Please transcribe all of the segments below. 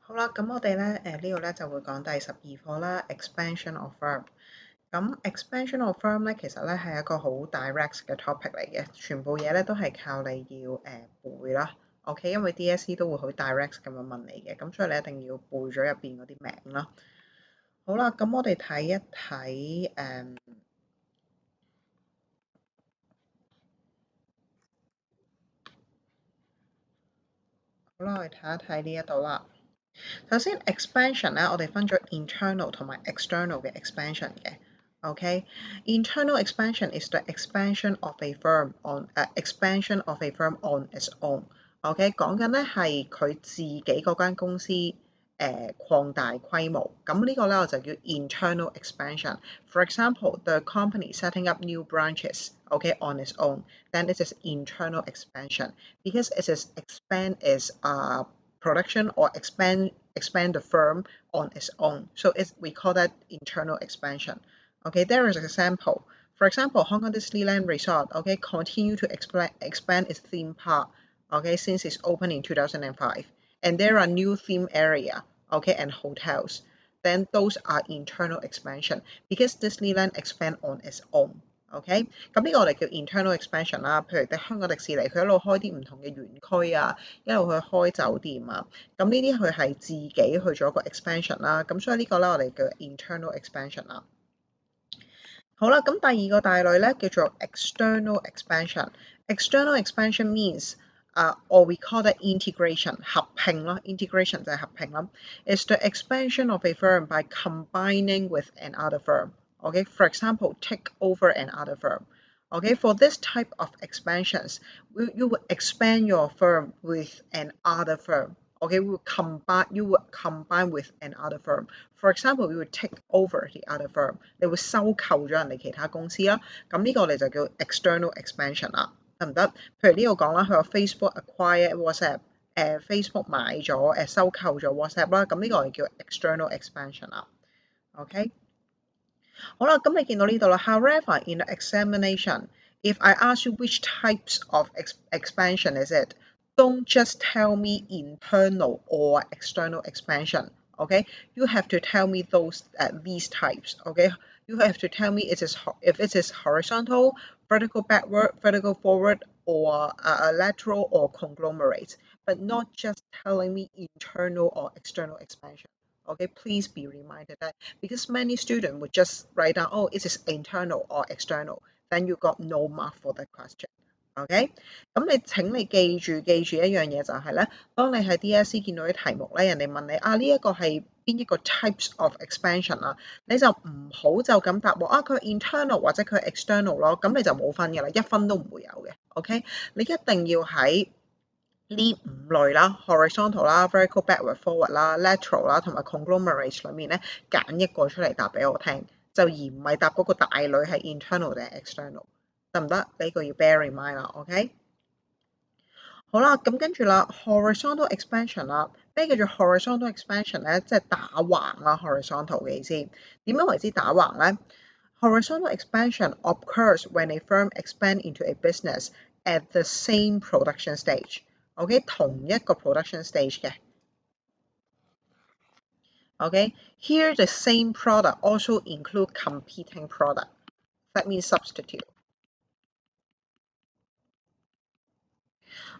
好啦，咁我哋咧呢度咧就會講第12課啦，expansion of firm。咁 expansion of firm 咧其實咧係一個好 direct 嘅 topic 嚟嘅，全部嘢咧都係靠你要背啦。OK，因為 DSE 都會好 direct 咁樣問你嘅，咁所以你一定要背咗入邊嗰啲名啦。好啦，咁我哋睇一睇好啦，我哋睇一睇呢一度啦。首先 expansion 咧，我哋分咗 internal 同埋 external 嘅 expansion 嘅。OK，internal expansion is the expansion of a firm expansion of a firm on its own。OK，講緊咧係佢自己嗰間公司擴大規模，咁呢個咧我就叫 internal expansion。For example, the company setting up new branches, OK, on its own, then it is internal expansion because it is expand is production or expand the firm on its own. So we call that internal expansion. Okay, there is an example. For example, Hong Kong Disneyland Resort, okay, continue to expand its theme park, okay, since it's opened in 2005. And there are new theme area, okay, and hotels. Then those are internal expansion because Disneyland expand on its own. OK，咁呢個我哋叫 internal expansion 啦。譬如香港迪士尼，佢一路開啲唔同嘅園區啊，一路去開酒店啊，咁呢啲佢係自己去咗個 expansion 啦。咁所以呢個咧我哋叫 internal expansion 啦。好啦，咁第二個大類咧叫做 external expansion。external expansion means or we call that integration 合併啦 ，integration 就係合併啦。It's the expansion of a firm by combining with another firm. Okay, for example, take over another firm. Okay, for this type of expansions, you would expand your firm with another firm. Okay, you would combine with another firm. For example, you would take over the other firm. 你會收購咗人哋其他公司啦。咁呢個我哋就叫 external expansion 啦，得唔得？譬如呢度講啦，佢話 Facebook acquire WhatsApp，Facebook 買咗收購咗 WhatsApp 啦。咁呢個我哋叫 external expansion 啦。OK。好啦，咁你見到呢度啦。However, in the examination, if I ask you which types of expansion is it, don't just tell me internal or external expansion. Okay, you have to tell me these types. Okay, you have to tell me if it is horizontal, vertical backward, vertical forward, or lateral or conglomerate, but not just telling me internal or external expansion. Okay, please be reminded that because many students would just write down, oh, it is internal or external, then you got no mark for the question. OK，咁請你記住一樣嘢就係咧，當你喺 DSE 見到啲題目咧，人哋問你呢一個係邊一個 types of expansion 啊，你就唔好就咁答喎，佢 internal 或者佢 external 咯，咁你就冇分嘅啦，一分都唔會有嘅。OK，你一定要喺呢5類啦 ，horizontal 啦 ，vertical backward forward 啦 ，lateral 啦，同埋 conglomerate 裏面咧揀一個出嚟答俾我聽，就而唔係答嗰個大類係 internal 定係 external，得唔得？呢個要 bear in mind 啦 ，OK？ 好啦，咁跟住啦 ，horizontal expansion 啦，咩叫做 horizontal expansion 咧？即係打橫啦 ，horizontal 嘅意思。點樣為之打橫咧？Horizontal expansion occurs when a firm expands into a business at the same production stage. OK， 同一個 production stage 嘅。OK， here the same product also include competing product. That means substitute.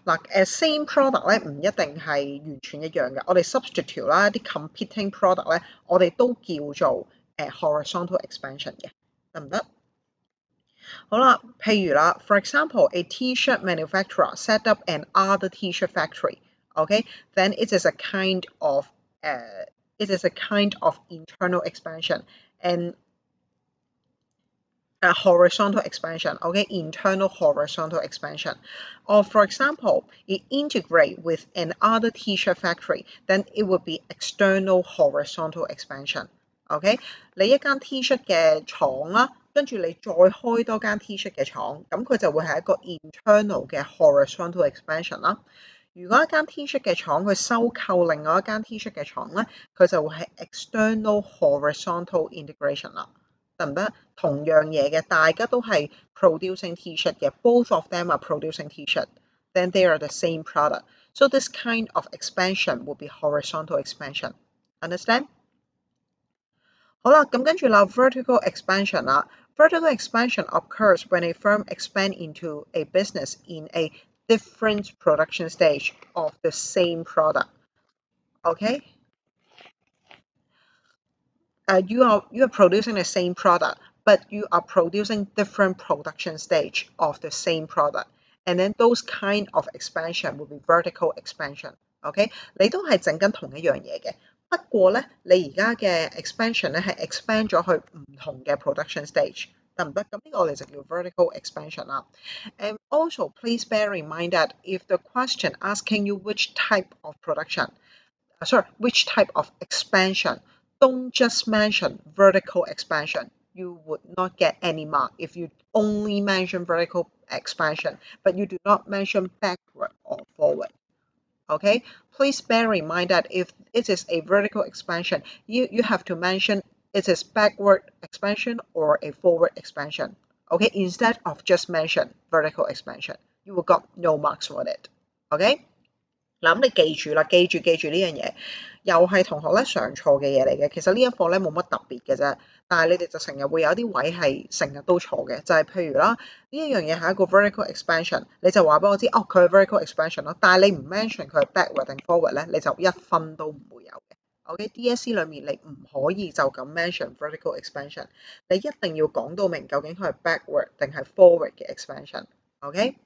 嗱，same product 咧唔一定係完全一樣嘅，我哋 substitute 啦，啲 competing product 咧，我哋都叫做horizontal expansion 嘅，得唔得？好啦，譬如啦 ，for example, a T-shirt manufacturer set up an other T-shirt factory. Okay, then it is a kind of internal expansion and a horizontal expansion. Okay, internal horizontal expansion. Or for example, it integrate with another T-shirt factory, then it would be external horizontal expansion. OK， 你一間 T-shirt 嘅廠啦，跟住你再開多間 T-shirt 嘅廠，咁佢就會係一個 internal 嘅 horizontal expansion 啦。如果一間 T-shirt 嘅廠佢收購另外一間 T-shirt 嘅廠咧，佢就會係 external horizontal integration 啦，得唔得？同樣嘢嘅，大家都係 producing T-shirt 嘅，both of them are producing T-shirt，then they are the same product. So this kind of expansion will be horizontal expansion. Understand? 好啦，咁跟住啦 vertical expansion 啦。Vertical expansion occurs when a firm expands into a business in a different production stage of the same product. Okay? You are producing the same product, but you are producing different production stage of the same product, and then those kind of expansion will be vertical expansion. OK， 你都係整緊同一樣嘢嘅，不過咧你而家嘅 expansion 咧係 expand 咗去唔同嘅 production stage，得唔得？咁呢個我哋就叫 vertical expansion 啦。And also please bear in mind that if the question asking you which type of which type of expansion, don't just mention vertical expansion. You would not get any mark if you only mention vertical expansion, but you do not mention backward or forward. Okay, please bear in mind that if it is a vertical expansion, you have to mention it is backward expansion or a forward expansion. Okay, instead of just mention vertical expansion, you will got no marks for it. Okay. 嗱，咁你記住啦，記住呢樣嘢，又係同學咧常錯嘅嘢嚟嘅。其實呢一課咧冇乜特別嘅啫，但係你哋就成日會有啲位係成日都錯嘅，就係譬如啦，呢一樣嘢係一個 vertical expansion，你就話俾我知，哦佢係 vertical expansion 咯，但係你唔 mention 佢係 backward 定 forward 咧，你就一分都唔會有嘅。OK，DSE 裡面你唔可以就咁 mention vertical expansion，你一定要講到明究竟佢係 backward 定係 forward 嘅 expansion。OK。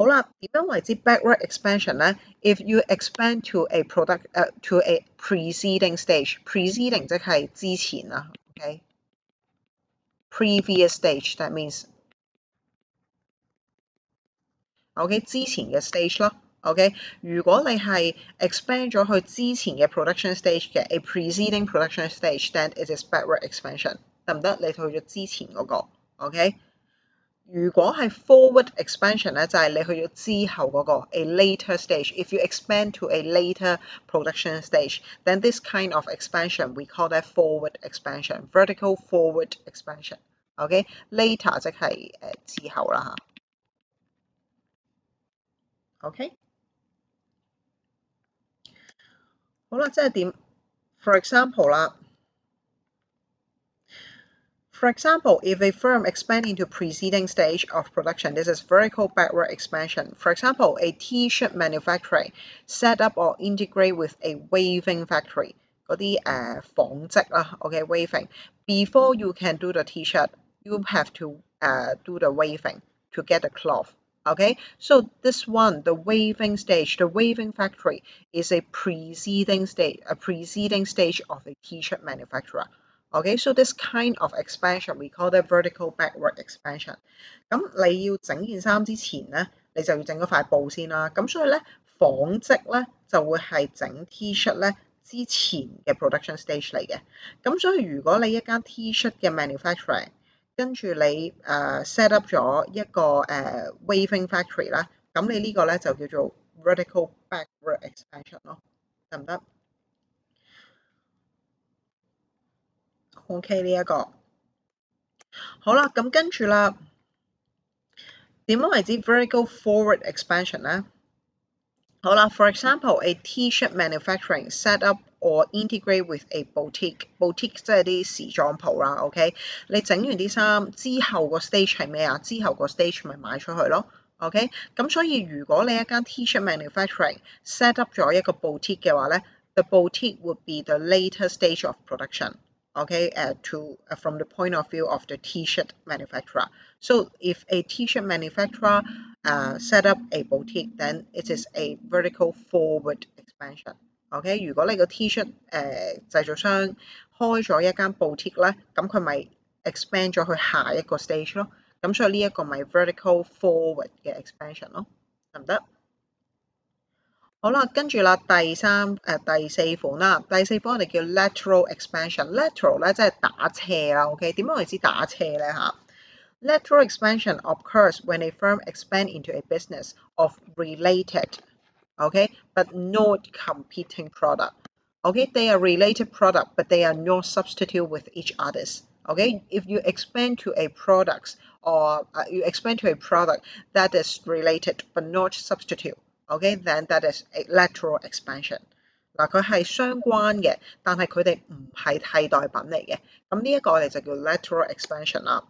好啦，點樣為之 backward expansion 咧 ？If you expand to a product to a preceding stage，preceding 即係之前啦 ，OK？Previous stage that means OK 之前嘅 stage 咯 ，OK？如果你係 expand 咗去之前嘅 production stage 嘅 a preceding production stage，then it is backward expansion，得唔得？你去咗之前嗰個 ，OK？如果係 forward expansion 咧，就係你去咗之後嗰個 a later stage. If you expand to a later production stage, then this kind of expansion we call that forward expansion, vertical forward expansion. OK, later 即係之後啦嚇。OK， 好啦，即係點 ？For example 啦。For example, if a firm expands into preceding stage of production, this is vertical backward expansion. For example, a T-shirt manufacturer set up or integrate with a weaving factory. 嗰啲紡織啦 ，OK weaving. Before you can do the T-shirt, you have to do the weaving to get the cloth. Okay, so this one, the weaving stage, the weaving factory is a preceding stage of a T-shirt manufacturer. Okay, so this kind of expansion we call that vertical backward expansion. 咁你要整件衫之前咧，你就要整嗰塊布先啦。咁所以咧，紡織咧就會係整 T-shirt 咧之前嘅 production stage 嚟嘅。咁所以如果你一間 T-shirt 嘅 manufacturer，跟住你set up 咗一個weaving factory 啦，咁你呢個咧就叫做 vertical backward expansion 咯，得唔得？OK 呢一個，好啦，咁跟住啦，點樣為之 vertical forward expansion 咧？好啦 ，for example a T-shirt manufacturing set up or integrate with a boutique 即係啲時裝鋪啦，OK？你整完啲衫之後個 stage 係咩啊？之後個 stage 咪賣出去咯。OK， 咁所以如果你一間 T-shirt manufacturing set up 咗一個 boutique 嘅話咧 ，the boutique would be the later stage of production. Okay, from the point of view of the T-shirt manufacturer. So if a T-shirt manufacturer set up a boutique, then it is a vertical forward expansion. OK， 如果你個 T-shirt 製造商開咗一間 boutique 咧，咁佢咪 expand 咗去下一個 stage 咯。咁所以呢一個咪 vertical forward 嘅 expansion 咯，得唔得？好啦，跟住啦，第四款啦，第四款我哋叫 lateral expansion。lateral 咧即係打斜啦 ，OK？ 點樣為之打斜咧嚇？Lateral expansion occurs when a firm expands into a business of related, okay, but not competing product. Okay, they are related product, but they are not substitute with each others. Okay, if you expand to a product or you expand to a product that is related but not substitute. OK，then that is a lateral expansion。嗱，佢係相關嘅，但係佢哋唔係替代品嚟嘅。咁呢一個我哋就叫 lateral expansion 啦。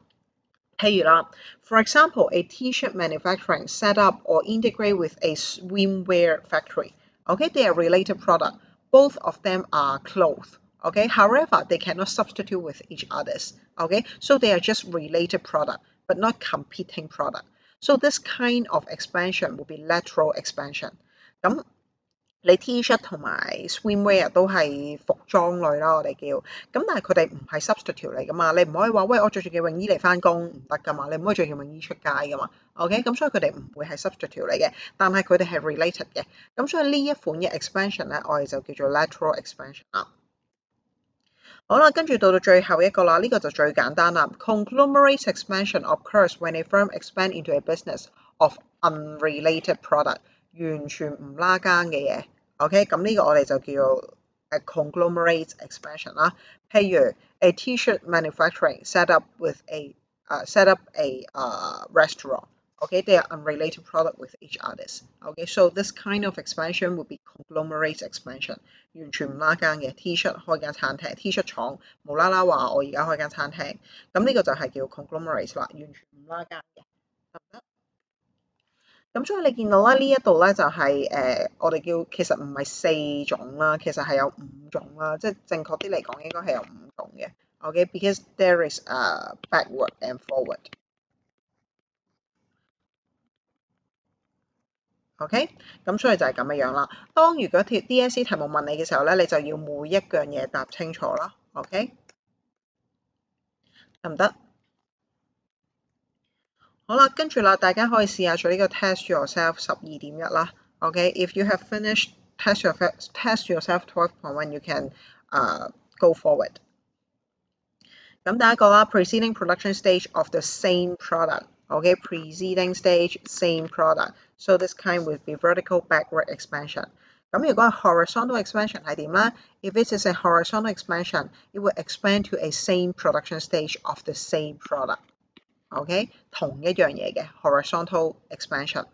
譬如啦 ，for example, a T-shirt manufacturing set up or integrate with a swimwear factory. Okay, they are related product. Both of them are clothes. Okay, however, they cannot substitute with each others. Okay, so they are just related product, but not competing product. So this kind of expansion will be lateral expansion. 咁你 T-shirt 同埋 swimwear 都係服裝類啦，我哋叫。咁但係佢哋唔係 substitute 嚟噶嘛，你唔可以話喂我着住件泳衣嚟翻工唔得噶嘛，你唔可以着件泳衣出街噶嘛。OK， 咁所以佢哋唔會係 substitute 嚟嘅，但係佢哋係 related 嘅。咁所以呢一款嘅 expansion 咧，我哋就叫做 lateral expansion 啦。好啦，跟住到最後一個啦，呢個就最簡單啦。Conglomerate expansion occurs when a firm expand into a business of unrelated product。完全唔拉更嘅嘢 ，OK， 咁呢個我哋就叫做conglomerate expansion 啦。譬如 a T-shirt manufacturing set up a restaurant，OK， they are unrelated product with each others，OK，so this kind of expansion would be conglomerate expansion， 完全唔拉更嘅 T-shirt 開間餐廳 ，T-shirt 廠無啦啦話我而家開間餐廳，咁呢個就係叫 conglomerate 啦，完全唔拉更嘅，得唔得？咁所以你見到咧呢一度咧就係我哋叫其實唔係4種啦，其實係有5種啦，即係正確啲嚟講應該係有5種嘅。OK，because there is backward and forward。OK，咁所以就係咁樣樣啦。當如果條 DSE 題目問你嘅時候咧，你就要每一樣嘢答清楚啦。OK，得唔得？好啦，跟住啦，大家可以試下做呢個 test yourself 12.1啦。OK，if you have finished test yourself 12.1, you can go forward。咁第一個啦 ，preceding production stage of the same product。OK，preceding stage same product。So this kind would be vertical backward expansion。咁如果係 horizontal expansion 係點咧 ？If it is a horizontal expansion, it will expand to a same production stage of the same product。OK， 同一樣嘢嘅 horizontal expansion。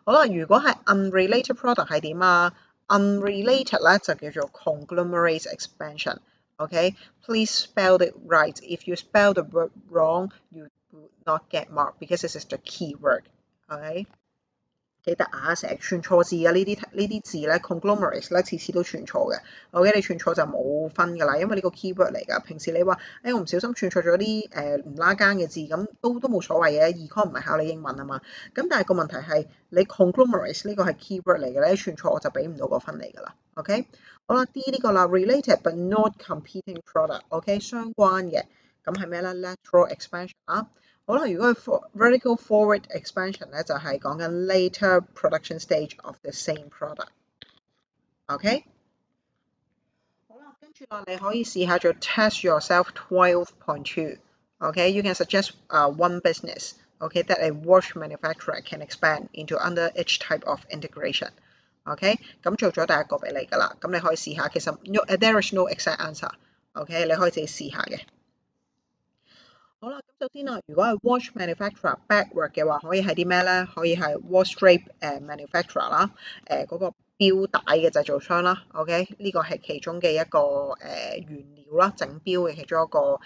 好啦，如果係 unrelated product 係點啊 ？unrelated 咧就叫做 conglomerate expansion。OK，please spell it right. If you spell the word wrong, you will not get marked because this is the key word. OK。記得啊，成日串錯字啊！呢啲字咧 conglomerate 咧次次都串錯嘅。OK，你串錯就冇分㗎啦，因為呢個 keyword 嚟㗎。平時你話我唔小心串錯咗啲唔拉更嘅字，咁都冇所謂嘅。Econ 唔係考你英文啊嘛。咁但係個問題係你 conglomerate 呢個係 keyword 嚟嘅，你串錯我就俾唔到個分嚟㗎啦。OK， 好啦 ，D 呢個啦 related but not competing product。OK， 相關嘅，咁係咩咧 ？lateral expansion 啊。好啦，如果係 vertical forward expansion 咧，就係講緊 later production stage of the same product。OK， 好啦，跟住啦，你可以試下做 test yourself 12.2。OK，you can suggest one business. OK, that a watch manufacturer can expand into under each type of integration. OK， 咁做咗第一個俾你㗎啦，咁你可以試下。其實 there is no exact answer。OK， 你可以自己試下嘅。好啦，咁首先啊，如果係 watch manufacturer backward 嘅話，可以係啲咩咧？可以係 watch strap manufacturer 啦，嗰個錶帶嘅製造商啦。OK， 呢個係其中嘅一個原料啦，整錶嘅其中一個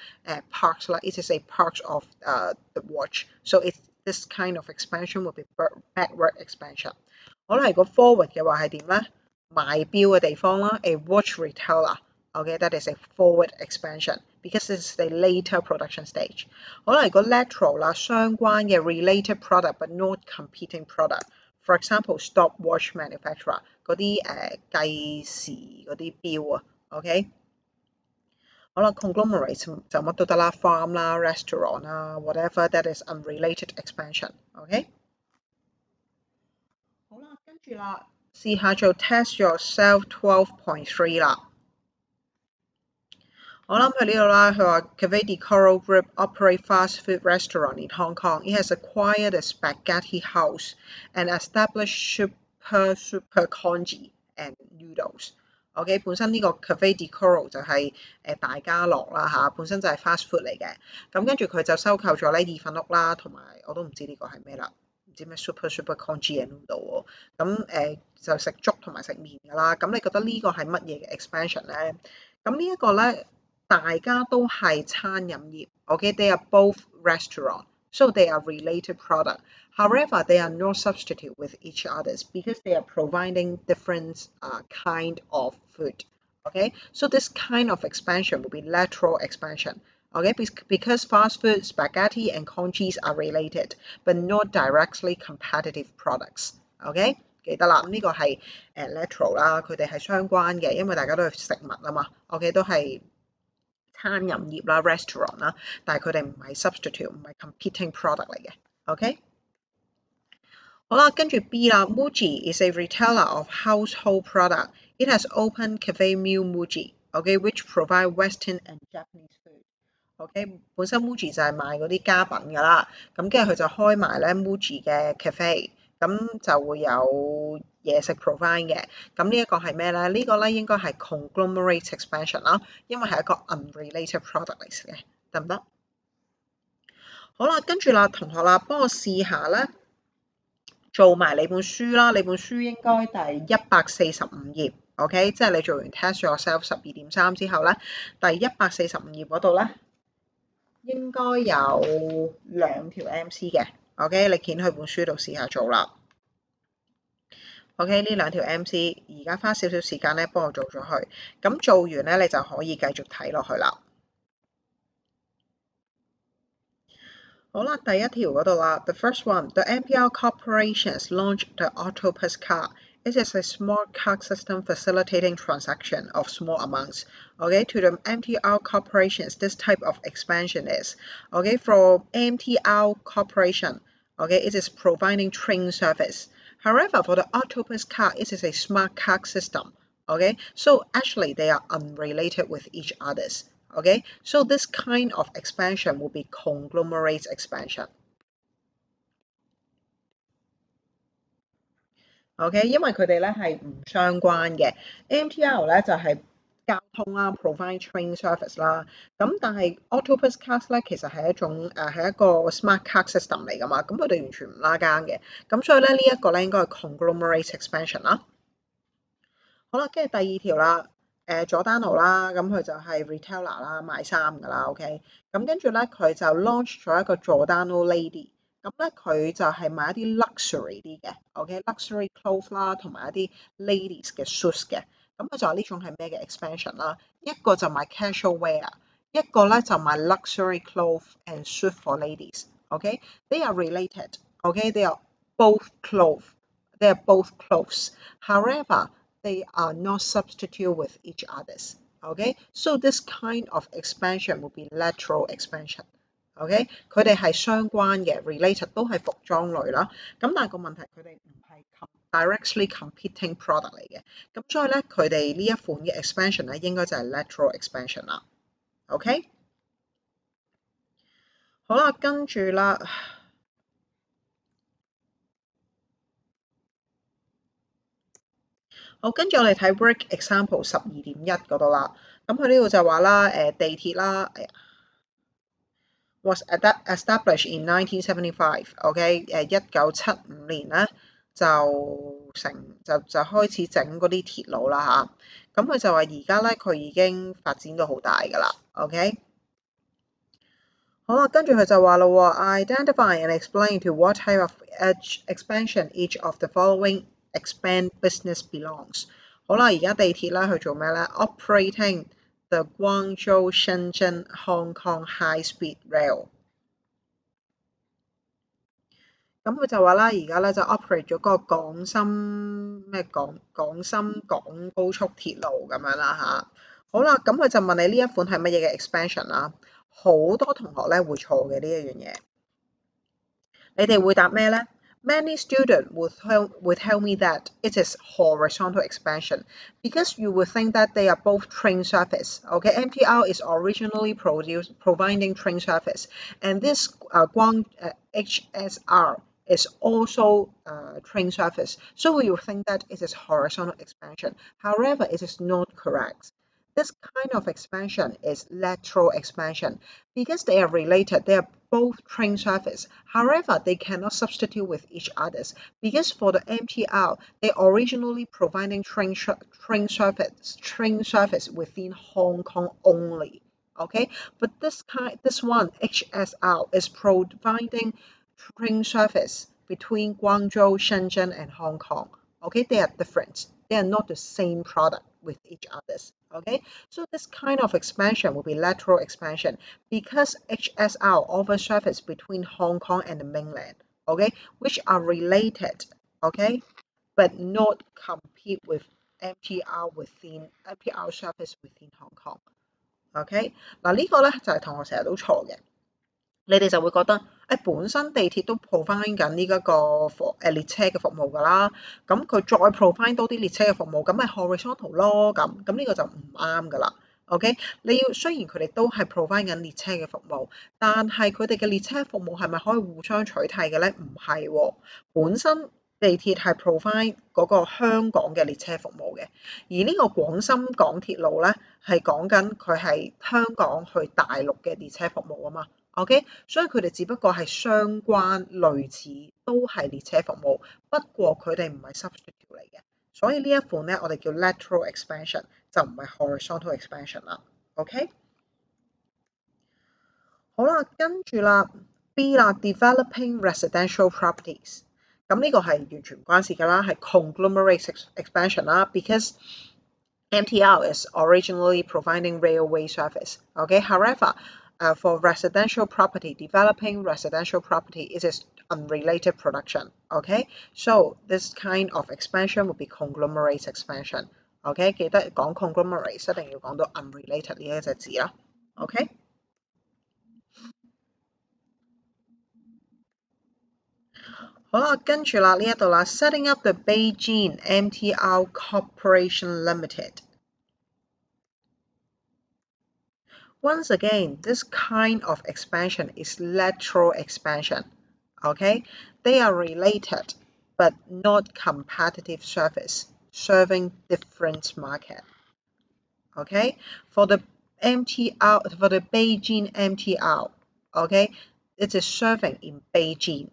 parts 啦。It is a part of the watch, so this kind of expansion would be backward expansion。好啦，如果 forward 嘅話係點咧？賣錶嘅地方啦，a watch retailer。Okay, that is a forward expansion because it's the later production stage。好啦，如果 lateral 啦，相關嘅 related product but not competing product。For example, stopwatch manufacturer 嗰啲計時嗰啲錶啊。OK， 好啦 ，conglomerate 就乜都得啦 ，farm 啦、restaurant 啦 ，whatever that is unrelated expansion。OK， 好啦，跟住啦，試下做 test yourself 12.3 啦。我諗佢呢度啦，佢話 Cavite Coral Group operate fast food restaurant in Hong Kong. It has acquired a spaghetti house and established super congee and noodles. OK， 本身呢個 Cavite Coral 就係大家樂啦嚇，本身就係 fast food 嚟嘅。咁跟住佢就收購咗呢意粉屋啦，同埋我都唔知呢個係咩啦，唔知咩 super congee noodle 喎，咁就食粥同埋食麵㗎啦。咁你覺得呢個係乜嘢嘅 expansion 咧？咁呢一個咧，大家都係餐飲業 ，OK，they are both restaurant。So they are related product. However, they are not substitute with each others because they are providing different kind of food. Okay, so this kind of expansion will be lateral expansion. Okay, because fast food, spaghetti, and congees are related, but not directly competitive products. Okay，記得啦，呢個係lateral 啦，佢哋係相關嘅，因為大家都係食物啊嘛。OK，都係餐飲業啦 restaurant 啦，但係佢哋唔係 substitute，唔係 competing product 嚟嘅。OK， 好啦，跟住 B 啦 ，Muji is a retailer of household product. It has opened cafe meal Muji，OK，which provide Western and Japanese food。OK， 本身 Muji 就係賣嗰啲家品㗎啦，咁跟住佢就開埋咧 Muji 嘅 cafe，咁就會有嘢食 provide 嘅。咁呢一個係咩咧？呢個咧應該係 conglomerate expansion 啦，因為係一個 unrelated product 嚟嘅，得唔得？好啦，跟住啦，同學啦，幫我試下咧，做埋你本書啦。你本書應該第145頁 ，OK， 即係你做完 test yourself 12.3之後咧，第145頁嗰度咧。應該有2條 MC 嘅 ，OK， 你見去本書度試下做啦。OK， 呢2條 MC， 而家花少少時間咧幫我做咗去，咁做完咧你就可以繼續睇落去啦。好啦，第一條嗰度啦 ，The first one, the MPL corporations launched the Octopus card. It is a smart card system facilitating transaction of small amounts. Okay, to the MTR corporations, this type of expansion is okay for MTR corporation. Okay, it is providing train service. However, for the Octopus card, it is a smart card system. Okay, so actually they are unrelated with each others. Okay, so this kind of expansion will be conglomerate expansion. OK， 因為佢哋咧係唔相關嘅。MTR 咧就係交通啦 ，provide train service 啦。咁但係 Octopus Cards 咧其實係一種係一個 smart card system 嚟㗎嘛，咁佢哋完全唔拉更嘅。咁所以咧呢一個咧應該係 conglomerate expansion 啦。好啦，跟住第二條啦，佐丹奴啦，咁佢就係 retailer 啦，賣衫㗎啦，OK。咁跟住咧佢就 launch 咗一個佐丹奴 lady。咁咧佢就係賣一啲 luxury 啲嘅，OK，luxury clothes 啦，同埋一啲 ladies 嘅 shoes 嘅。咁佢就話呢種係咩嘅 expansion 啦？一個就賣 casual wear， 一個咧就賣 luxury clothes and shoes for ladies。OK，they are related。OK，they are both clothes。They are both clothes. However, they are not substitute with each others. Okay, so this kind of expansion will be lateral expansion. OK， 佢哋係相關嘅 related 都係服裝類啦。咁但係個問題佢哋唔係 directly competing product 嚟嘅。咁所以咧佢哋呢一款嘅 expansion 咧應該就係 lateral expansion 啦。OK， 好啦，跟住啦。好，跟住我哋睇 work example 12.1嗰度啦。咁佢呢度就話啦，地鐵啦，was established in 1975。OK， 1975年咧就開始整嗰啲鐵路啦嚇。咁佢就話而家咧佢已經發展到好大㗎啦。OK。好啦，跟住佢就話咯喎 ，identify and explain to what type of expansion each of the following expand business belongs。好啦，而家地鐵咧去做咩咧 ？Operating the Guangzhou Shenzhen Hong Kong High Speed Rail。咁佢就話啦，而家咧就 operate 咗個廣深港高速鐵路咁樣啦嚇。好啦，咁佢就問你呢一款係乜嘢嘅 expansion 啦？好多同學咧會錯嘅呢一樣嘢。你哋會答咩咧？Many students would tell me that it is horizontal expansion because you would think that they are both train service. Okay, MTR is originally providing train service, and this HSR is also train service. So we will think that it is horizontal expansion. However, it is not correct. This kind of expansion is lateral expansion because they are related. They are both train surface. However, they cannot substitute with each others because for the MTR, they originally providing train surface within Hong Kong only. Okay, but this one HSR is providing train surface between Guangzhou, Shenzhen, and Hong Kong. Okay, they are different. They are not the same product with each others. Okay, so this kind of expansion will be lateral expansion because HSR offers surface between Hong Kong and the mainland. Okay, which are related. Okay, but not compete with MTR surface within Hong Kong. OK，嗱呢個咧就係同學成日都錯嘅。你哋就會覺得本身地鐵都 provide 緊呢一個列車嘅服務㗎啦，咁佢再 provide 多啲列車嘅服務，咁咪 horizontal 咯，咁呢個就唔啱㗎啦。OK，你要雖然佢哋都係 provide 緊列車嘅服務，但係佢哋嘅列車服務係咪可以互相取替嘅咧？唔係喎，本身地鐵係 provide 嗰個香港嘅列車服務嘅，而呢個廣深港鐵路咧係講緊佢係香港去大陸嘅列車服務啊嘛。OK，所以佢哋只不過係相關類似，都係列車服務，不過佢哋唔係 substitute 嚟嘅。所以呢一款咧，我哋叫 lateral expansion，就唔係 horizontal expansion 啦。OK，好啦，跟住啦 B 啦 ，developing residential properties。咁呢個係完全唔關事㗎啦，係 conglomerate expansion 啦，because MTR is originally providing railway service. Okay, however, for residential property, developing residential property is an unrelated production. Okay, so this kind of expansion would be conglomerate expansion. Okay， 記得講 conglomerate 一定要講到 unrelated 呢一隻字啦。OK， 好啦，跟住啦呢一度啦 ，setting up the Beijing MTR Corporation Limited。Once again, this kind of expansion is lateral expansion. Okay, they are related but not competitive service, serving different market. Okay, for the Beijing MTR, okay, it is serving in Beijing.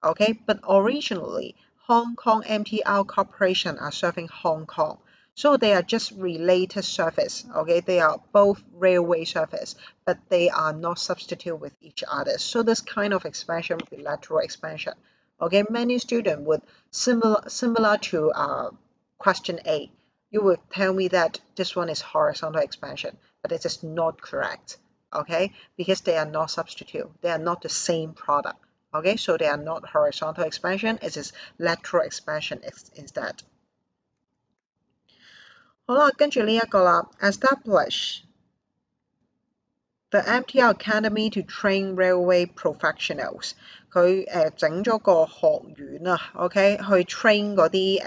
Okay, but originally Hong Kong MTR Corporation are serving Hong Kong. So they are just related service. Okay, they are both railway service, but they are not substitute with each other. So this kind of expansion would be lateral expansion. Okay, many students would similar to question A. You would tell me that this one is horizontal expansion, but it is not correct. Okay, because they are not substitute. They are not the same product. Okay, so they are not horizontal expansion. It is lateral expansion instead. 好啦，跟住呢一個啦 ，establish the MTR Academy to train railway professionals。佢整咗個學院啊 ，OK， 去 train 嗰啲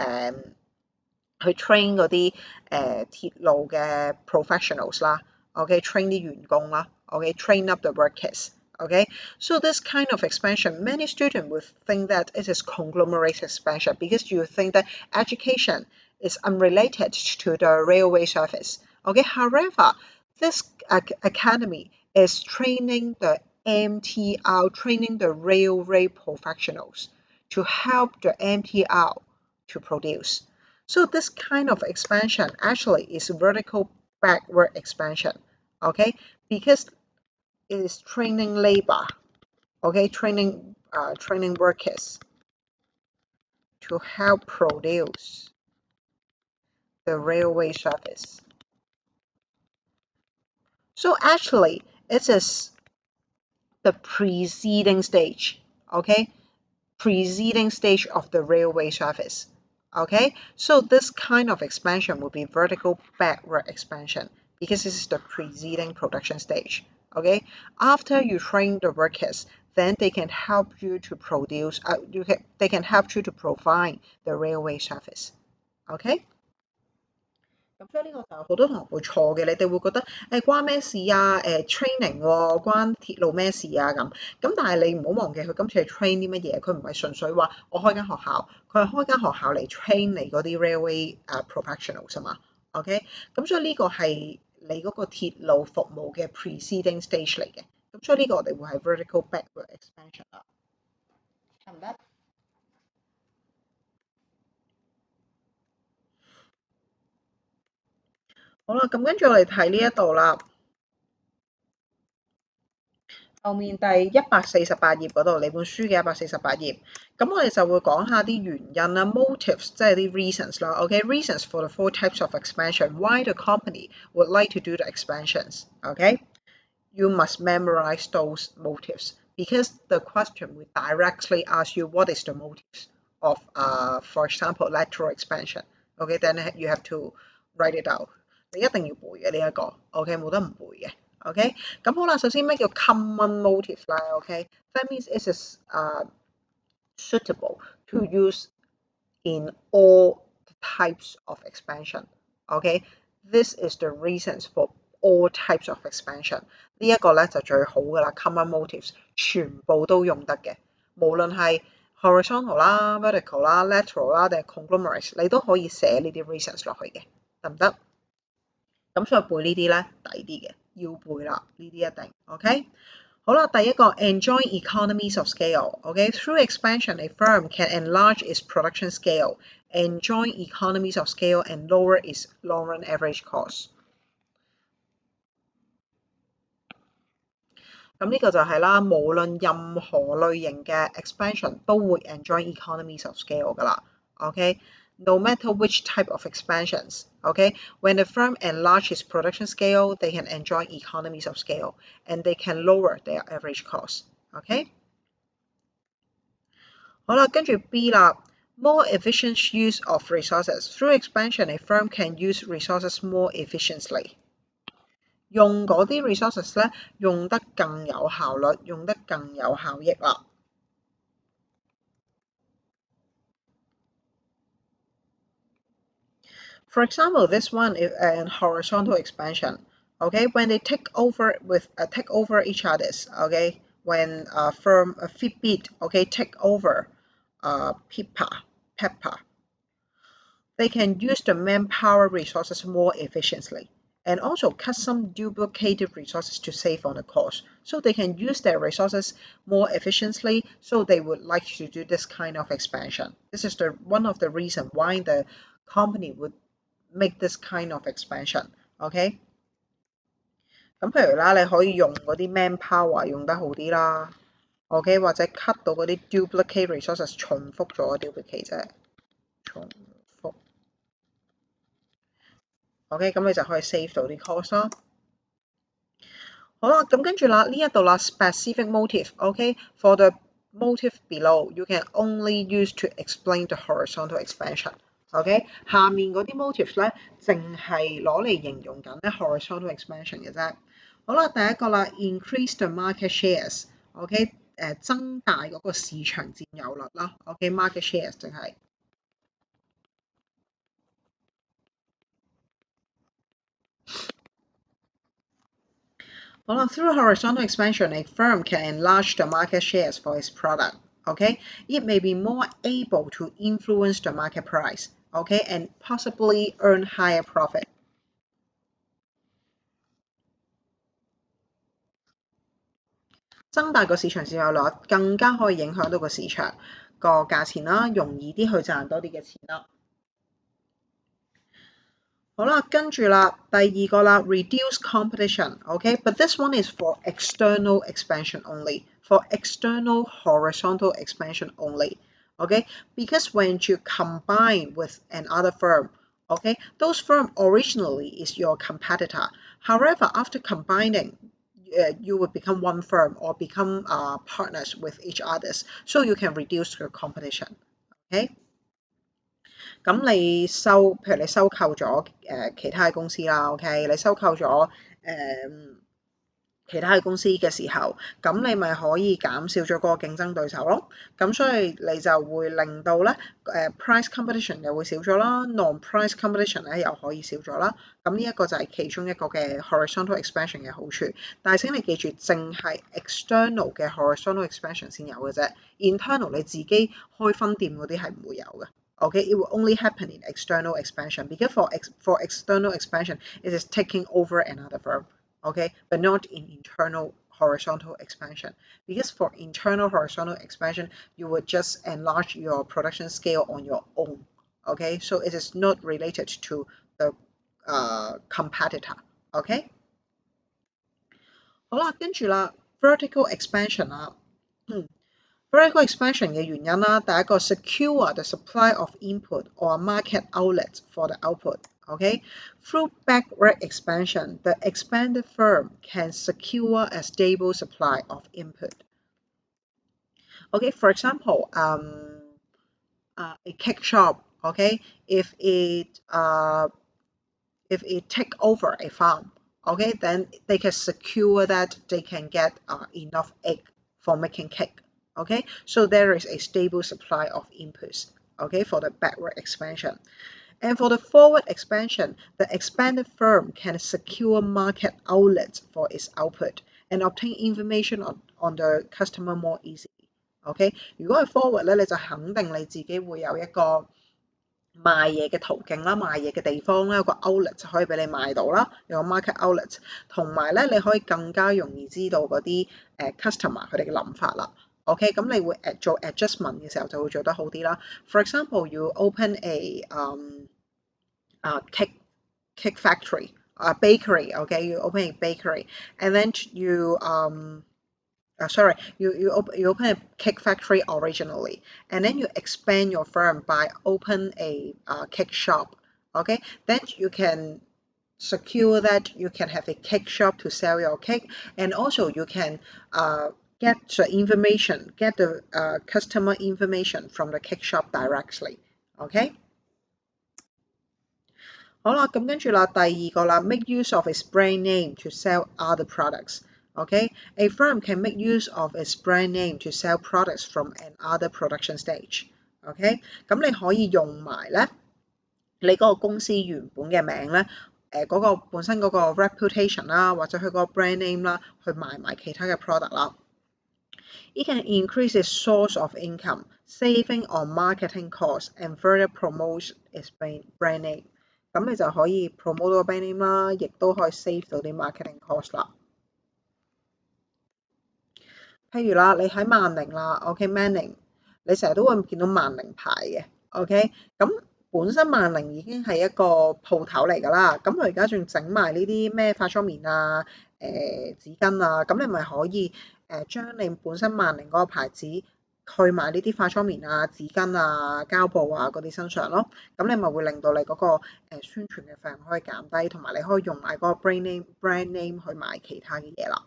鐵路嘅 professionals 啦，OK，train 啲員工啦，OK，train up the workers。Okay, so this kind of expansion, many students would think that it is conglomerate expansion because you think that education is unrelated to the railway service. Okay, however, this academy is training the MTR, training the railway professionals to help the MTR to produce. So this kind of expansion actually is vertical backward expansion. Okay, because it is training labor, okay, training workers to help produce the railway service. So actually, it is the preceding stage, okay, preceding stage of the railway service. Okay, so this kind of expansion will be vertical backward expansion because this is the preceding production stage. Okay, after you train the workers, then they can help you to produce. They can help you to provide the railway service. Okay. 咁所以呢個就好多同學會錯嘅，你哋會覺得關咩事啊？training 喎，關鐵路咩事啊咁但係你唔好忘記佢今次係 train 啲乜嘢，佢唔係純粹話我開間學校，佢係開間學校嚟 train 你嗰啲 railway professionals 啊嘛。OK，咁所以呢個係你嗰個鐵路服務嘅 preceding stage 嚟嘅。咁所以呢個我哋會係 vertical backward expansion 啦，得唔得？好啦，咁跟住我哋睇呢一度啦。後面第148頁嗰度，你本書嘅148頁，咁我哋就會講下啲原因啦 ，motives 即係啲 reasons 啦。OK，reasons for the 4 types of expansion. Why the company would like to do the expansions. OK，you must memorize those motives because the question will directly ask you what is the motives of, for example, lateral expansion. OK，then you have to write it out. 你一定要背嘅呢一個 ，OK， 冇得唔背嘅。OK， 咁好啦，首先咩叫 common motive 啦 ？OK，that means it is suitable to use in all types of expansion. OK，this is the reasons for all types of expansion. 呢一個咧就最好噶啦 ，common motives 全部都用得嘅，無論係 horizontal 啦、vertical 啦、lateral 啦定係 conglomerates，你都可以寫呢啲 reasons 落去嘅，得唔得？咁所以背呢啲咧抵啲嘅，要背啦，呢啲一定 OK。好啦，第一個 enjoy economies of scale。OK，through expansion, a firm can enlarge its production scale, enjoy economies of scale, and lower its long-run average cost。咁呢個就係啦，無論任何類型嘅 expansion 都會 enjoy economies of scale 噶啦。OK。No matter which type of expansions, when the firm enlarges production scale, they can enjoy economies of scale and they can lower their average cost. OK， 好啦，跟住 B 啦 ，more efficient use of resources. Through expansion, a firm can use resources more efficiently. 用嗰啲 resources 咧，用得更有效率，用得更有效益啦。For example, this one is an horizontal expansion. When they take over each other's. When a firm, a Fitbit, take over Pepper, they can use the manpower resources more efficiently and also cut some duplicated resources to save on the cost. So they can use their resources more efficiently. So they would like to do this kind of expansion. This is one of the reasons why the company would make this kind of expansion. OK， 咁譬如啦，你可以用嗰啲 manpower 用得好啲啦。OK， 或者 cut 到嗰啲 duplicate resources 重複咗 duplicate 啫，重複。OK， 咁你就可以 save 到啲 cost 啦。好啦，咁跟住啦，呢一度啦 specific motive。OK，for the motive below, you can only use to explain the horizontal expansion。OK， 下面嗰啲 motive 咧，淨係攞嚟形容緊咧 horizontal expansion 嘅啫。好啦，第一個啦 ，increase the market shares。OK， 增大嗰個市場佔有率啦。OK，market shares 淨係。好啦 ，through horizontal expansion, a firm can enlarge the market shares for its product. It may be more able to influence the market price. And possibly earn higher profit. 增大個市場佔有率，更加可以影響到個市場個價錢啦，容易啲去賺多啲嘅錢啦。好啦，跟住啦，第二個啦 ，reduce competition。But this one is for external expansion only. For external horizontal expansion only. Because when you combine with another firm, those firm originally is your competitor. However, after combining, you will become one firm or become partners with each others, so you can reduce your competition. OK， 咁你譬如你收購咗其他嘅公司啦 ，OK， 你收購咗其他嘅公司嘅時候，咁你咪可以減少咗嗰個競爭對手咯。咁所以你就會令到咧price competition 又會少咗啦 ，non-price competition 咧又可以少咗啦。咁呢一個就係其中一個嘅 horizontal expansion 嘅好處。但係請你記住，淨係 external 嘅 horizontal expansion 先有嘅啫 ，internal 你自己開分店嗰啲係唔會有嘅。Okay, it will only happen in external expansion because for external expansion, it is taking over another firm. Okay, but not in internal horizontal expansion. Because for internal horizontal expansion, you would just enlarge your production scale on your own. Okay, so it is not related to the competitor. OK， 好啦，跟住啦，vertical expansion 啦。Vertical expansion 嘅原因啦，第一個 secure the supply of input or market outlet for the output. Okay, through backward expansion, the expanded firm can secure a stable supply of input. Okay, for example, a cake shop. Okay, if it take over a farm, okay, then they can secure that they can get enough egg for making cake. Okay, so there is a stable supply of inputs, okay, for the backward expansion. And for the forward expansion, the expanded firm can secure market outlets for its output and obtain information on the customer more easily. OK， 如果係 forward 咧，你就肯定你自己會有一個賣嘢嘅途徑啦，賣嘢嘅地方啦，有個 outlet 就可以俾你賣到啦，有個 market outlet， 同埋咧你可以更加容易知道嗰啲customer 佢哋嘅諗法啦。OK， 咁你會做 adjustment 嘅時候就會做得好啲啦。For example, you open a cake factory, a bakery. Okay, you open a bakery, and then you you open a cake factory originally, and then you expand your firm by open a cake shop. Okay, then you can secure that you can have a cake shop to sell your cake, and also you can get the information, get the customer information from the cake shop directly. Okay. 好啦，咁跟住啦，第二個啦 ，make use of its brand name to sell other products. Okay, a firm can make use of its brand name to sell products from another production stage. Okay， 咁你可以用埋咧你嗰個公司原本嘅名咧，嗰個本身嗰個 reputation 啦，或者佢嗰個 brand name 啦，去賣埋其他嘅 product 啦。It can increase its source of income, saving on marketing costs, and further promote its brand name. 咁你就可以 promote 到個 brand name 啦，亦都可以 save 到啲 marketing cost 啦。譬如啦，你喺萬寧啦 ，OK Manning， 你成日都會見到萬寧牌嘅 ，OK， 咁本身萬寧已經係一個鋪頭嚟㗎啦，咁佢而家仲整埋呢啲咩化妝棉啊、紙巾啊，咁你咪可以將你本身萬寧嗰個牌子去埋呢啲化妝棉啊、紙巾啊、膠布啊嗰啲身上咯，咁你咪會令到你嗰個宣傳嘅費用可以減低，同埋你可以用埋嗰個 brand name 去買其他嘅嘢啦。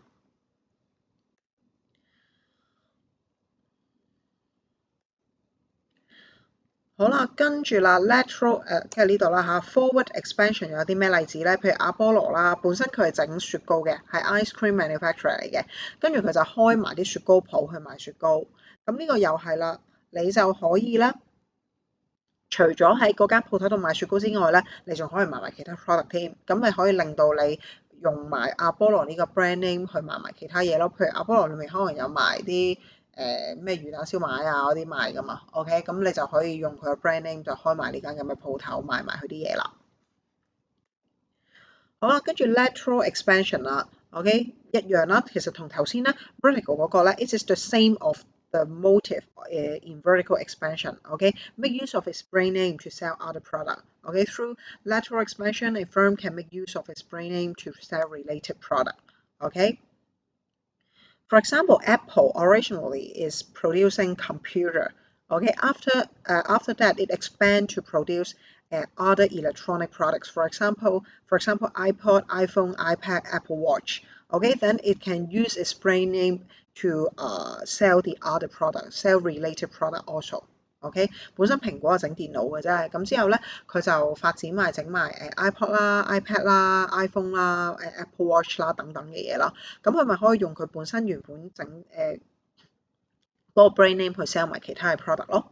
好啦，跟住啦，lateral 即係呢度啦嚇，forward expansion 有啲咩例子咧？譬如阿波羅啦，本身佢係整雪糕嘅，係 ice cream manufacturer 嚟嘅，跟住佢就開埋啲雪糕鋪去賣雪糕。咁呢個又係啦，你就可以咧，除咗喺嗰間鋪頭度賣雪糕之外咧，你仲可以賣埋其他 product 添，咁咪可以令到你用埋阿波羅呢個 brand name 去賣埋其他嘢咯。譬如阿波羅裏面可能有賣啲咩魚蛋燒賣啊嗰啲賣噶嘛，OK， 咁你就可以用佢個 brand name 就開埋呢間咁嘅鋪頭賣埋佢啲嘢啦。好啦，跟住 lateral expansion 啦，OK， 一樣啦，其實同頭先咧 vertical 嗰個咧 ，it is the same of the motive in vertical expansion. Okay, make use of its brand name to sell other product. Okay, through lateral expansion, a firm can make use of its brand name to sell related product. Okay. For example, Apple originally is producing computer. Okay, after that, it expand to produce other electronic products. For example, iPod, iPhone, iPad, Apple Watch. Okay, then it can use its brand name to sell the other product, sell related product also. OK， 本身蘋果係整電腦嘅啫，咁之後咧佢就發展埋整埋iPod 啦、iPad 啦、iPhone 啦、Apple Watch 啦等等嘅嘢啦，咁佢咪可以用佢本身原本整嗰個 brand name 去 sell 埋其他嘅 product 咯。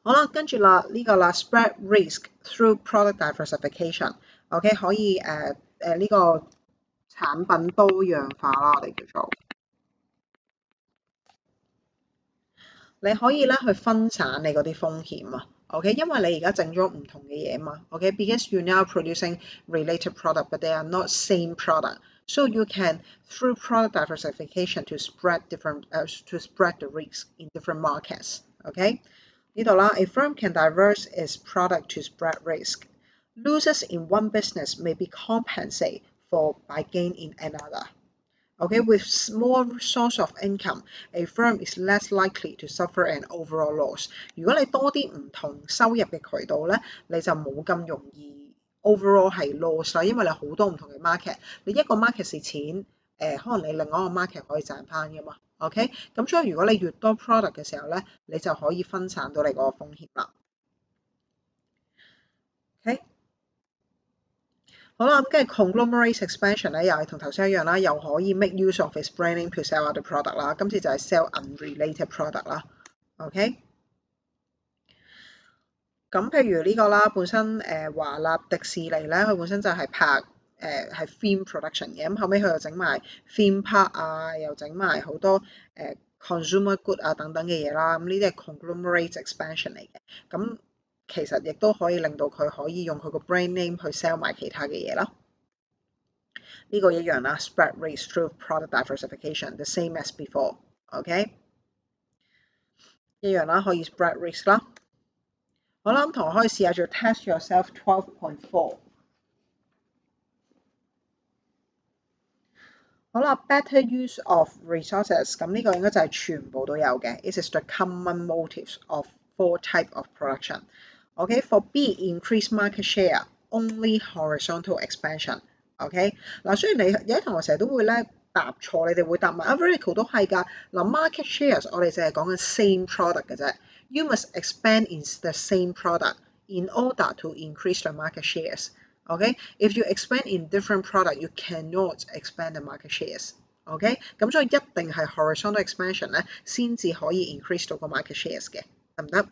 好啦，跟住啦呢個啦 spread risk through product diversification。OK， 可以呢個產品多樣化啦，我哋叫做。你可以咧去分散你嗰啲風險啊。OK，因為你而家整咗唔同嘅嘢嘛。OK，because you're now producing related product, but they are not same product. So you can through product diversification to spread to spread the risk in different markets. OK，呢度啦 ，a firm can diverse its product to spread risk. Losses in one business may be compensated for by gain in another. Okay, with small source of income, a firm is less likely to suffer an overall loss. 如果你多啲唔同收入嘅渠道咧，你就冇咁容易 overall 係 loss 啦，因為你好多唔同嘅 market，你一個 market 蝕錢，可能你另外一個 market 可以賺翻噶嘛。OK，咁所以如果你越多 product 嘅時候咧，你就可以分散到你嗰個風險啦。OK。好啦，咁跟住 conglomerate expansion 咧，又係同頭先一樣啦，又可以 make use of its branding to sell other product 啦。今次就係 sell unrelated product 啦。OK，咁譬如呢個啦，本身華納迪士尼咧，佢本身就係拍係 film production 嘅，咁後尾佢又整埋 theme park 啊，又整埋好多consumer good 啊等等嘅嘢啦。咁呢啲係 conglomerate expansion 嚟嘅。咁其實亦都可以令到佢可以用佢個 brand name 去 sell 埋其他嘅嘢啦。呢個一樣啦 ，spread risk through product diversification，the same as before。OK， 一樣啦，可以 spread risk 啦。好啦，咁同學可以試下做 test yourself 12.4。好啦 ，better use of resources， 咁呢個應該就係全部都有嘅。It is the common motives of 4 type of production。OK，for B increase market share only horizontal expansion。OK， 嗱，雖然你有啲同學成日都會咧答錯，你哋會答埋 vertical 都係㗎。嗱 ，market shares 我哋淨係講緊 same product 嘅啫。You must expand in the same product in order to increase the market shares. OK， if you expand in different product, you cannot expand the market shares. OK， 咁所以一定係 horizontal expansion 咧，先至可以 increase 到個 market shares 嘅，得唔得？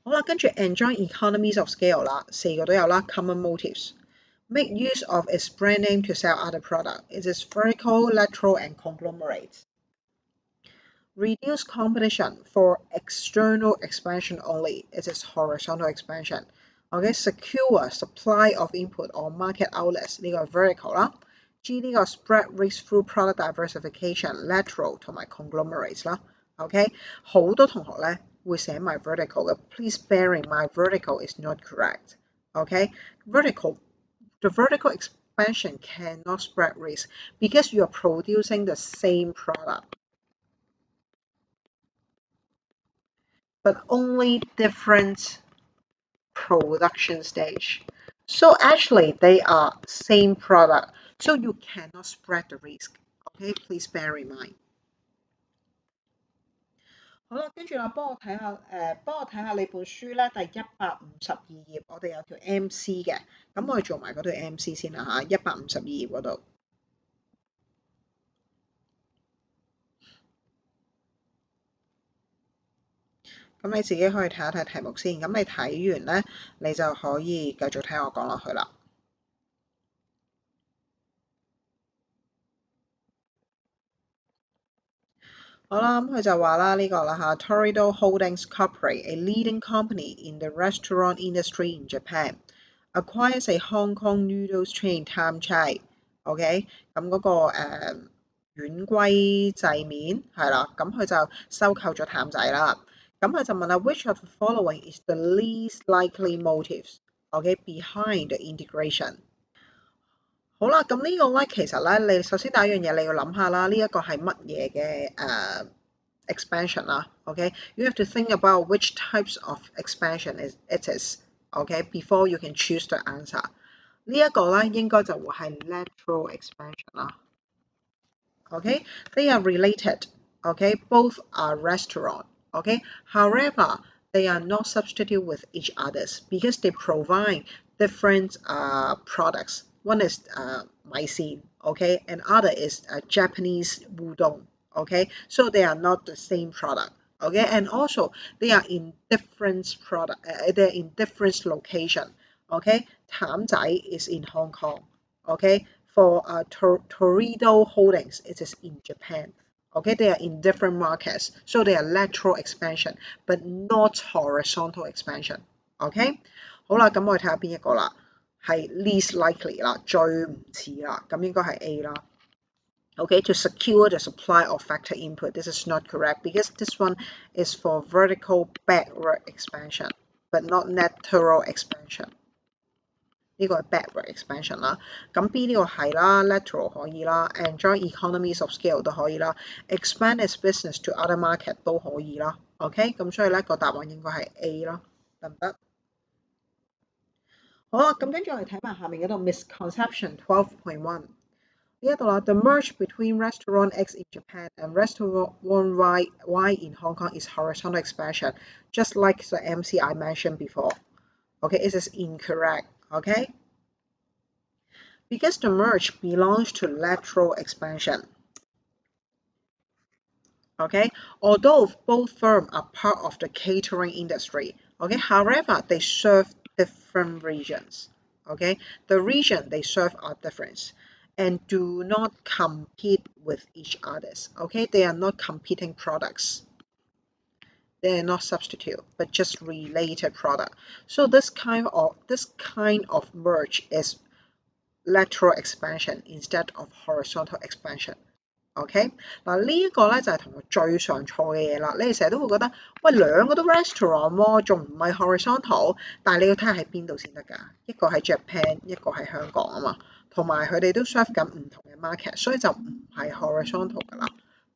好啦，跟住 enjoy economies of scale 啦，四個都有啦 ，common motives。Make use of its brand name to sell other product. It is vertical, lateral, and conglomerate. Reduce competition for external expansion only. It is horizontal expansion. Okay, secure supply of input or market outlets. 呢個係 vertical 啦。G 呢個 spread risk through product diversification, lateral 同埋 conglomerates 啦。OK， 好多同學咧會寫埋 vertical 嘅。Please bear in mind vertical is not correct. OK， the vertical expansion cannot spread risk because you are producing the same product, but only different production stage. So actually they are same product, so you cannot spread the risk. Okay, please bear in mind. 好啦，跟住啦，幫我睇下你本書咧第152頁，我哋有條 MC 嘅，咁我哋做埋嗰條 MC 先啦嚇，152頁嗰度。咁你自己可以睇一睇題目先，咁你睇完咧，你就可以繼續聽我講落去啦。好啦，咁佢就話啦，呢個啦嚇 ，Torido Holdings Corporate, a leading company in the restaurant industry in Japan, acquires a Hong Kong noodles chain Tam Chai。OK， 咁嗰個丸龜製麵係啦，咁佢就收購咗譚仔啦。咁佢就問啦 ，which of the following is the least likely motives？OK， behind the integration。好啦，咁呢個咧其實咧，你首先第一樣嘢你要諗下啦，呢一個係乜嘢嘅expansion 啦，OK？You have to think about which types of expansion it is，OK？Before you can choose the answer。呢一個咧應該就會係 lateral expansion 啦，OK？They are related，OK？Both are restaurant，OK？However, they are not substitute with each others because they provide different products. One is 米線，OK, and other is Japanese udon, OK, so they are not the same product, OK, and also they are in different they're in different location, OK. 譚仔 is in Hong Kong, OK. For Torido Holdings, it is in Japan, Okay, they are in different markets, so they are lateral expansion, but not horizontal expansion. OK， 好啦，咁我哋睇下邊一個啦，係 least likely 啦，最唔似啦，咁應該係 A 啦。Okay, to secure the supply of factor input. This is not correct because this one is for vertical backward expansion, but not lateral expansion. 呢個係 backward expansion 啦，咁 B 呢個係啦 ，lateral 可以啦 ，enjoy economies of scale 都可以啦 ，expand its business to other market 都可以啦。OK， 咁所以咧個答案應該係 A 咯，得唔得？好啦，咁跟住我哋睇埋下面嗰度 misconception 12.1。呢一度啦 ，the merge between restaurant X in Japan and restaurant Y in Hong Kong is horizontal expansion, just like the MC I mentioned before. Okay, it is incorrect. Okay, because the merge belongs to lateral expansion. Okay, although both firms are part of the catering industry. Okay, however, they serve different regions. Okay, the region they serve are different and do not compete with each others. Okay, they are not competing products. They are not substitute, but just related product. So this kind of merge is lateral expansion instead of horizontal expansion. OK， 嗱呢一個咧就係同我最常錯嘅嘢啦。你哋成日都會覺得，喂兩個都 restaurant 喎，仲唔係 horizontal？但係你要睇下喺邊度先得㗎。一個喺 Japan，一個喺香港啊嘛，同埋佢哋都 serve 緊唔同嘅 market，所以就唔係 horizontal 㗎啦，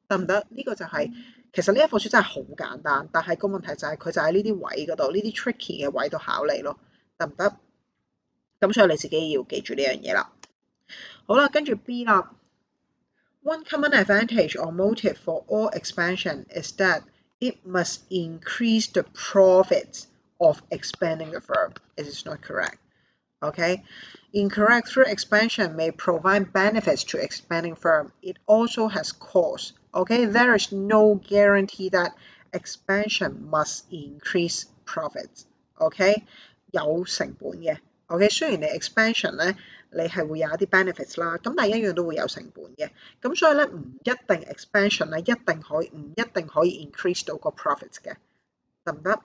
得唔得？呢個就係其實呢一課書真係好簡單，但係個問題就係佢就喺呢啲位嗰度，呢啲 tricky 嘅位度考你咯，得唔得？咁所以你自己要記住呢樣嘢啦。好啦，跟住 B 啦。One common advantage or motive for all expansion is that it must increase the profits of expanding the firm. It is not correct. Okay, incorrect. Through expansion may provide benefits to expanding firm. It also has costs. Okay, there is no guarantee that expansion must increase profits. Okay， 有成本嘅。OK， 雖然你 expansion 咧，你係會有一啲 benefits 啦，咁但係一樣都會有成本嘅。咁所以咧，唔一定 expansion 咧唔一定可以 increase 到個 profits 嘅，得唔得？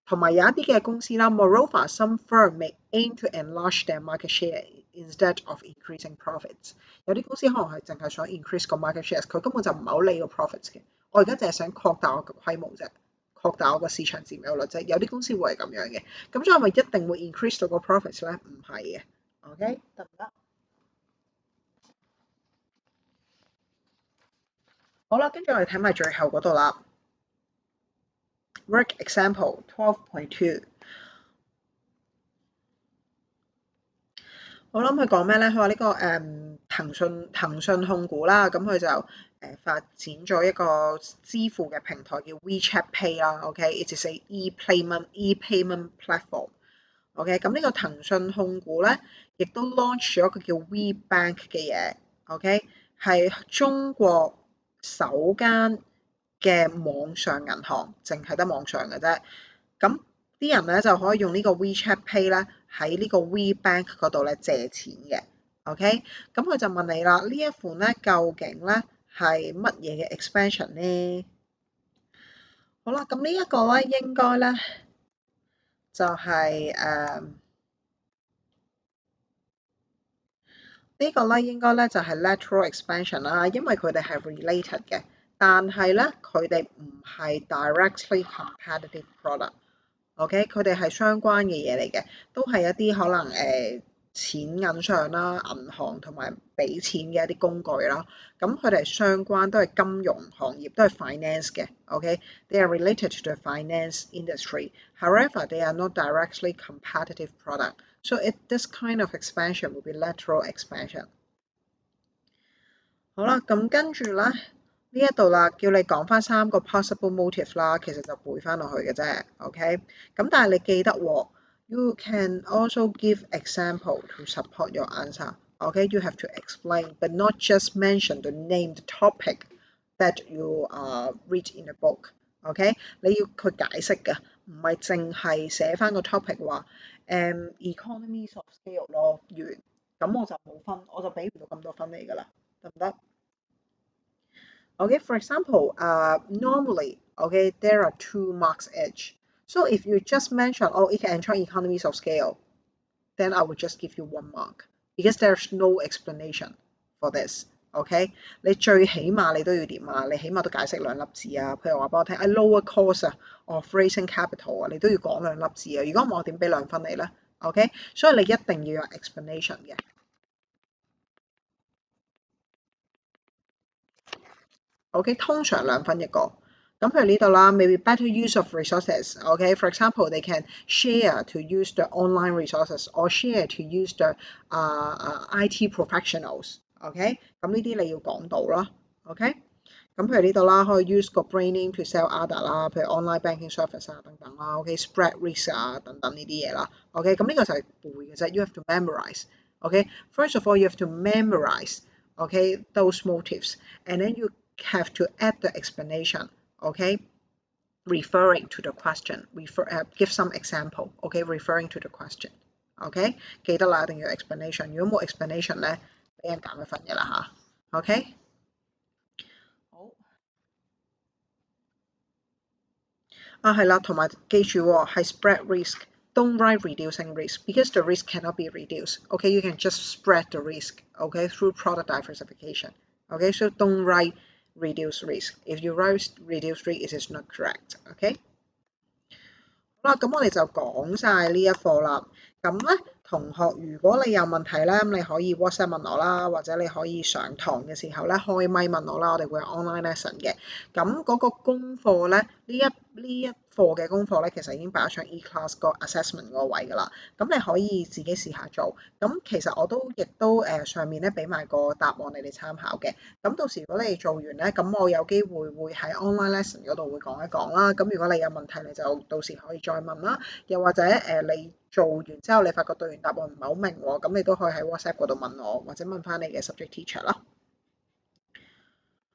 同埋有一啲嘅公司啦 ，moreover some firm may aim to enlarge their market share instead of increasing profits。有啲公司可能係淨係想 increase 個 market share， 佢根本就唔係好理個 profits 嘅。我而家淨係想擴大我嘅規模啫。擴大我個市場佔有率啫，有啲公司會係咁樣嘅，咁所以係咪一定會 increase 到個 profits 咧？唔係嘅 ，OK 得唔得？好啦，跟住我哋睇埋最後嗰度啦。Work example 12.2。我諗佢講咩咧？佢話呢個騰訊控股啦，咁佢就發展咗一個支付嘅平台叫 WeChat Pay 啦。OK，it is a e-payment platform。OK， 咁呢個騰訊控股咧，亦都 launch 咗一個叫 WeBank 嘅嘢。OK， 係中國首間嘅網上銀行，淨係得網上嘅啫。咁啲人咧就可以用呢個 WeChat Pay 咧喺呢個 WeBank 嗰度咧借錢嘅。OK， 咁佢就問你啦，呢一款咧究竟咧係乜嘢嘅 expansion 咧？好啦，咁呢一個咧應該咧就係呢個咧應該咧就係 lateral expansion 啦，因為佢哋係 related 嘅，但係咧佢哋唔係 directly competitive product。OK， 佢哋係相關嘅嘢嚟嘅，都係一啲可能錢銀上啦，銀行同埋俾錢嘅一啲工具啦。咁佢哋係相關，都係金融行業，都係 finance 嘅。OK，they are related to the finance industry. However, they are not directly competitive product. So this kind of expansion will be lateral expansion. 好啦，咁跟住咧。呢一度啦，叫你講翻3個 possible motive 啦，其實就背翻落去嘅啫，OK？ 咁但係你記得喎 ，you can also give example to support your answer。OK，you have to explain, but not just mention the named topic that you read in the book。OK， 你要佢解釋嘅，唔係淨係寫翻個 topic 話economies of scale 咯，完，咁我就冇分，我就俾唔到咁多分你㗎啦，得唔得？ Okay, for example, normally, okay, there are 2 marks each. So if you just mention, oh, it can enjoy economies of scale, then I would just give you 1 mark because there's no explanation for this. OK， 你最起碼你都要點啊？你起碼都解釋2粒字啊。譬如話俾我聽，I lower cost 啊，of raising capital 啊，你都要講2粒字啊。如果唔係我點俾2分你咧？OK， 所以你一定要有 explanation 嘅。OK， 通常2分一個。咁譬如呢度啦，maybe better use of resources. OK, for example, they can share to use the online resources or share to use the IT professionals. OK， 咁呢啲你要講到啦。OK，咁譬如呢度啦，可以 use 個 branding to sell other 啦，譬如 online banking service 啊等等啦。OK，spread risk 啊等等呢啲嘢啦。OK，咁呢個就係背嘅啫。You have to memorize. OK，first of all, you have to memorize. OK, those motives, and then you have to add the explanation. OK, referring to the question, give some example. OK, referring to the question. OK， 記得啦，一定要 explanation。如果冇 explanation 咧，俾人減1分嘅啦嚇。OK， 好啊，係啦，同埋記住喎，係 spread risk。Don't write reducing risk because the risk cannot be reduced. Okay, you can just spread the risk. Okay, through product diversification. Okay, so don't write reduce risk. If you write reduce risk, it is not correct. Okay. 好啦，咁我哋就講晒呢一課啦。咁咧，同學，如果你有問題咧，咁你可以 WhatsApp 問我啦，或者你可以上堂嘅時候咧開咪問我啦。我哋會有 online lesson 嘅。咁嗰個功課咧，呢一課嘅功課咧，其實已經擺上 e-class 個 assessment 個位㗎啦。咁你可以自己試下做。咁其實我亦都上面咧俾埋個答案你哋參考嘅。咁到時如果你做完咧，咁我有機會喺 online lesson 嗰度會講一講啦。咁如果你有問題，你就到時可以再問啦。又或者你做完之後，你發覺對完答案唔係好明喎，咁你都可以喺 WhatsApp 嗰度問我，或者問翻你嘅 subject teacher 啦。